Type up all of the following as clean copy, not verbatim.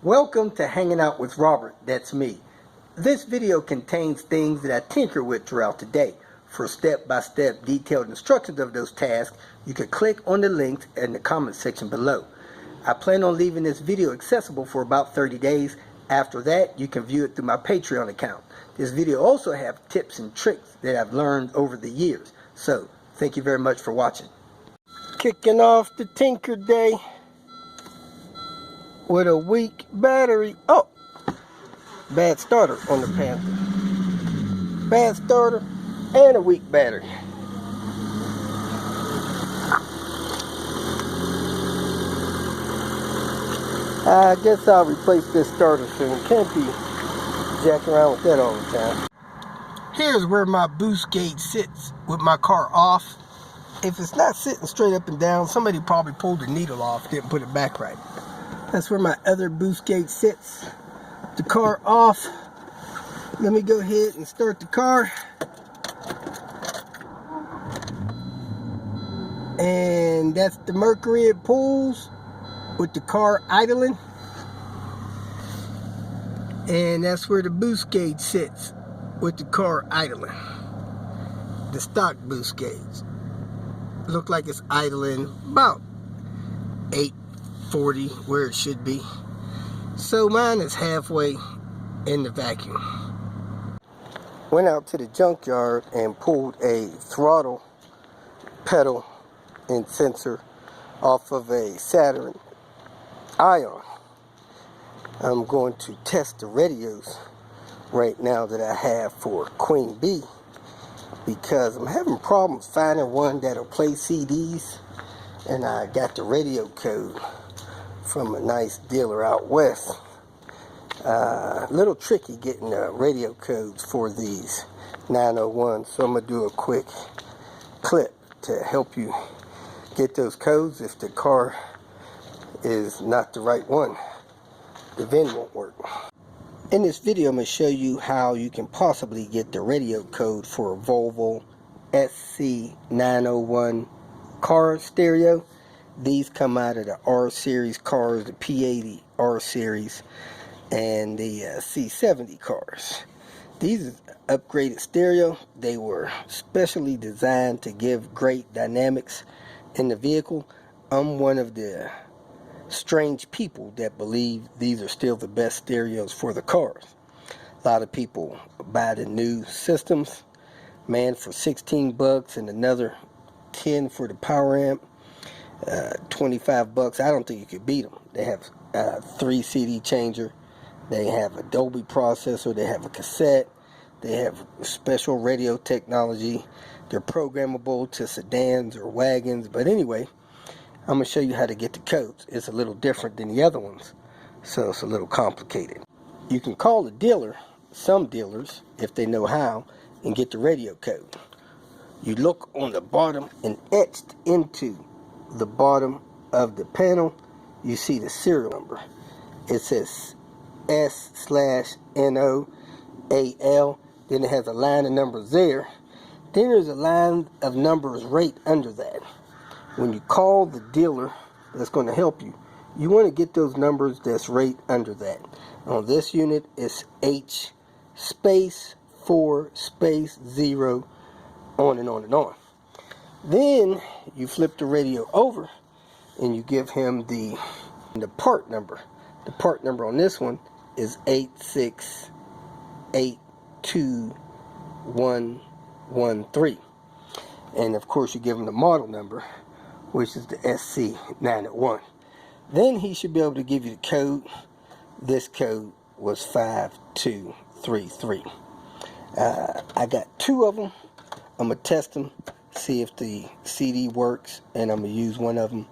Welcome to Hanging Out with Robert, that's me. This video contains things that I tinker with throughout the day. For step-by-step detailed instructions of those tasks, you can click on the links in the comment section below. I plan on leaving this video accessible for about 30 days. After that, you can view it through my Patreon account. This video also has tips and tricks that I've learned over the years. So, thank you very much for watching. Kicking off the Tinker Day with a weak battery. Oh, bad starter on the Panther. Bad starter and a weak battery. I guess I'll replace this starter soon. Can't be jacking around with that all the time. Here's where my boost gauge sits with my car off. If it's not sitting straight up and down, somebody probably pulled the needle off, didn't put it back right. That's where my other boost gauge sits. The car off. Let me go ahead and start the car. And that's the mercury it pulls with the car idling. And that's where the boost gauge sits with the car idling. The stock boost gauge. Look like it's idling about 840 where it should be. So mine is halfway in the vacuum. Went out to the junkyard and pulled a throttle pedal and sensor off of a Saturn Ion. I'm going to test the radios right now that I have for Queen Bee, because I'm having problems finding one that'll play CDs, and I got the radio code from a nice dealer out west. A little tricky getting the radio codes for these 901, so I'm going to do a quick clip to help you get those codes if the car is not the right one. The VIN won't work. In this video, I'm going to show you how you can possibly get the radio code for a Volvo SC-901 car stereo. These come out of the R series cars, the P80 R series, and the C70 cars. These are upgraded stereo. They were specially designed to give great dynamics in the vehicle. I'm one of the strange people that believe these are still the best stereos for the cars. A lot of people buy the new systems, man, for 16 bucks and another 10 for the power amp, 25 bucks. I don't think you could beat them. They have a 3 CD changer, they have a Dolby processor, they have a cassette, they have special radio technology. They're programmable to sedans or wagons. But anyway, I'm going to show you how to get the codes. It's a little different than the other ones, so it's a little complicated. You can call the dealer, some dealers, if they know how, and get the radio code. You look on the bottom, and etched into the bottom of the panel, you see the serial number. It says S/NOAL, then it has a line of numbers there. Then there's a line of numbers right under that. When you call the dealer that's going to help you, you want to get those numbers that's right under that. On this unit, it's H space 4 space 0, on and on and on. Then you flip the radio over and you give him the part number. The part number on this one is 8682113. And of course you give him the model number, which is the SC-901. Then he should be able to give you the code. This code was 5233. I got 2 of them. I'm going to test them, see if the CD works, and I'm going to use one of them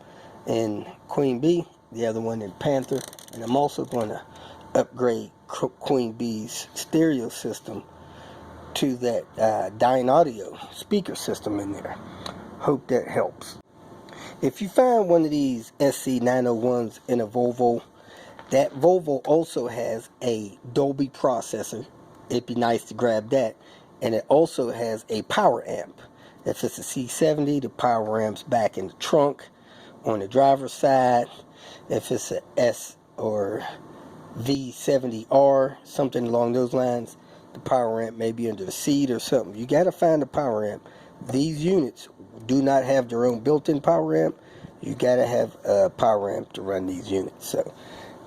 in Queen Bee, the other one in Panther, and I'm also going to upgrade Queen Bee's stereo system to that Dyne Audio speaker system in there. Hope that helps. If you find one of these SC-901s in a Volvo, that Volvo also has a Dolby processor. It'd be nice to grab that. And it also has a power amp. If it's a C70, the power amp's back in the trunk on the driver's side. If it's a S or V70R, something along those lines. The power amp may be under the seat or something. You got to find a power amp. These units do not have their own built-in power amp. You got to have a power amp to run these units. So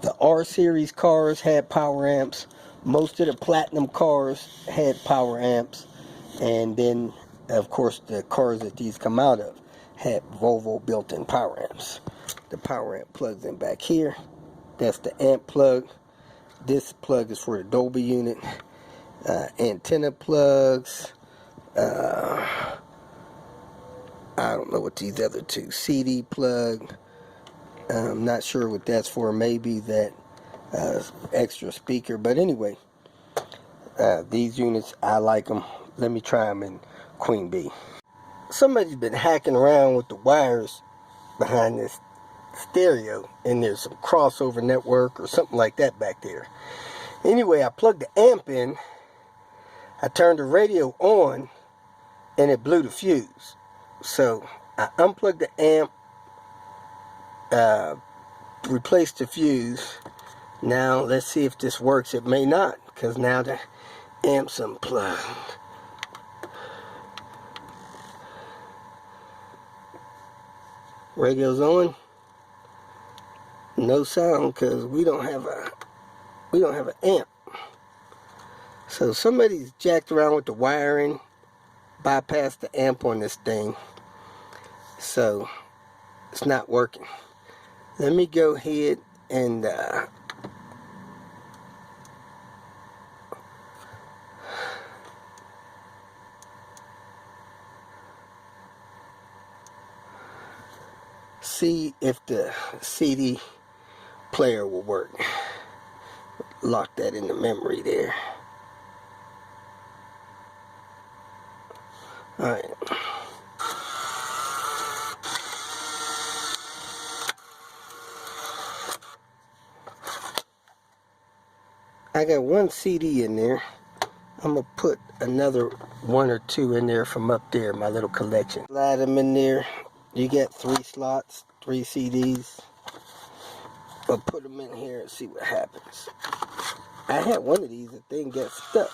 the R series cars had power amps. Most of the platinum cars had power amps. And then, of course, the cars that these come out of had Volvo built-in power amps. The power amp plugs in back here. That's the amp plug. This plug is for the Dolby unit. Antenna plugs. I don't know what these other two. CD plug. I'm not sure what that's for. Maybe that extra speaker. But anyway, these units, I like them. Let me try them in Queen Bee. Somebody's been hacking around with the wires behind this stereo, and there's some crossover network or something like that back there. Anyway, I plugged the amp in. I turned the radio on, and it blew the fuse. So I unplugged the amp, replaced the fuse. Now let's see if this works. It may not, because now the amp's unplugged. Radio's on. No sound because we don't have an amp. So somebody's jacked around with the wiring, bypassed the amp on this thing. So it's not working. Let me go ahead and see if the CD player will work. Lock that in the memory there. Alright. I got one CD in there. I'm going to put another one or two in there from up there, my little collection. Slide them in there. You get 3 slots, 3 CDs. I'll put them in here and see what happens. I had one of these, the thing got stuck.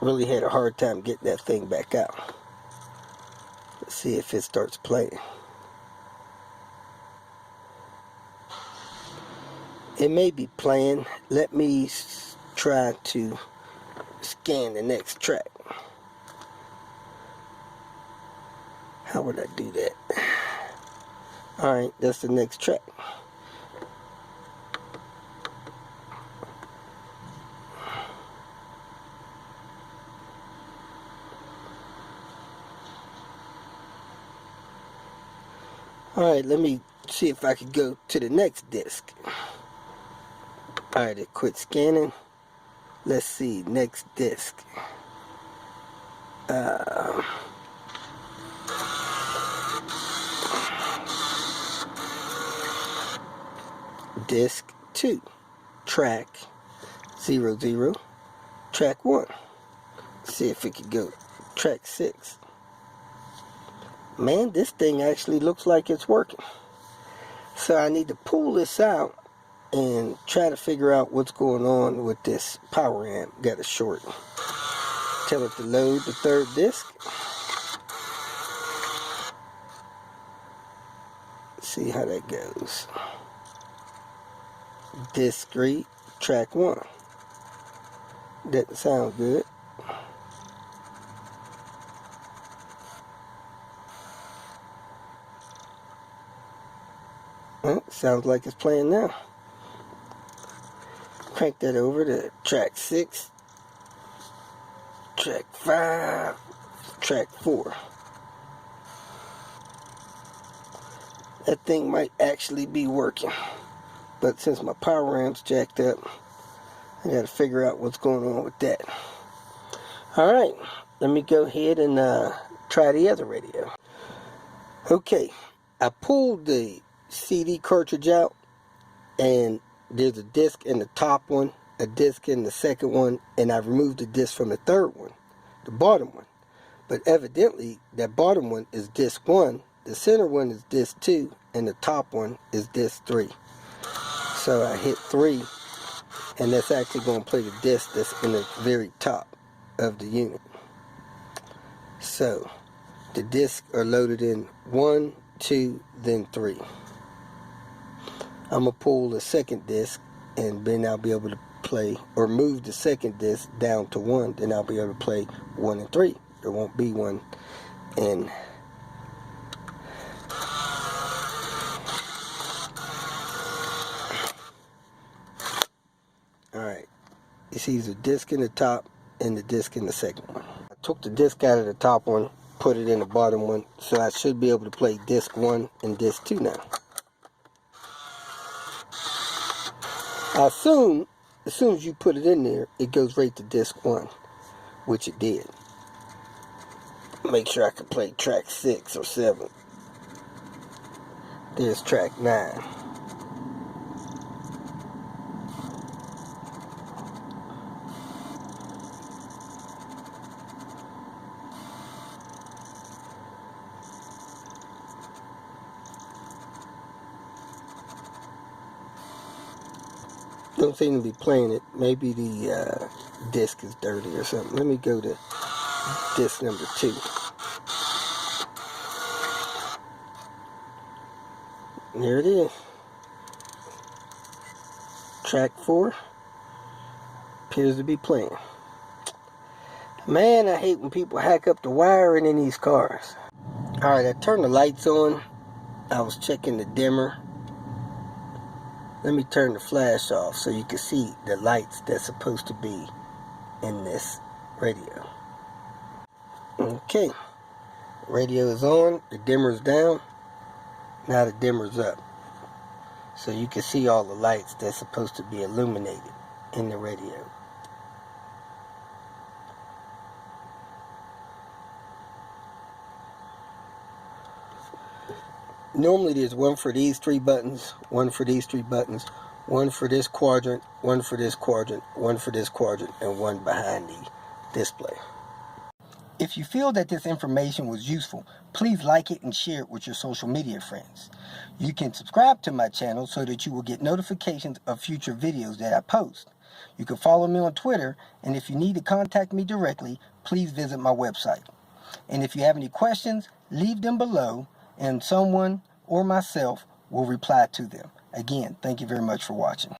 Really had a hard time getting that thing back out. Let's see if it starts playing. It may be playing. Let me try to scan the next track. How would I do that? Alright, that's the next track. Alright, let me see if I could go to the next disc. Alright, it quit scanning. Let's see, next disc. Disc 2, track 00, track 1. See if it could go track 6. Man, this thing actually looks like it's working. So I need to pull this out and try to figure out what's going on with this power amp. Got a short. Tell it to load the 3rd disc. See how that goes. Disc 3, track 1. Doesn't sound good. Sounds like it's playing now. Crank that over to track 6, track 5, track 4. That thing might actually be working. But since my power amp's jacked up, I gotta figure out what's going on with that. Alright, let me go ahead and try the other radio. Okay, I pulled the CD cartridge out, and there's a disc in the top one, a disc in the second one, and I removed the disc from the third one, the bottom one. But evidently, that bottom one is disc 1, the center one is disc 2, and the top one is disc 3. So I hit 3, and that's actually going to play the disc that's in the very top of the unit. So the discs are loaded in 1, 2, then 3. I'm going to pull the second disc, and then I'll be able to play, or move the second disc down to 1, then I'll be able to play 1 and 3. There won't be 1 and alright. You see the disc in the top and the disc in the second one. I took the disc out of the top one, put it in the bottom one, so I should be able to play disc 1 and disc 2 now. I assume as soon as you put it in there, it goes right to disc 1, which it did. Make sure I can play track 6 or 7. There's track 9. Don't seem to be playing it. Maybe the disc is dirty or something. Let me go to disc number 2. There it is. Track 4 appears to be playing. Man, I hate when people hack up the wiring in these cars. Alright, I turned the lights on. I was checking the dimmer. Let me turn the flash off so you can see the lights that's supposed to be in this radio. Okay, radio is on, the dimmer's down, now the dimmer's up. So you can see all the lights that's supposed to be illuminated in the radio. Normally there's one for these 3 buttons, one for these 3 buttons, one for this quadrant, one for this quadrant, one for this quadrant, and one behind the display. If you feel that this information was useful, please like it and share it with your social media friends. You can subscribe to my channel so that you will get notifications of future videos that I post. You can follow me on Twitter, and if you need to contact me directly, please visit my website. And if you have any questions, leave them below, and someone or myself will reply to them. Again, thank you very much for watching.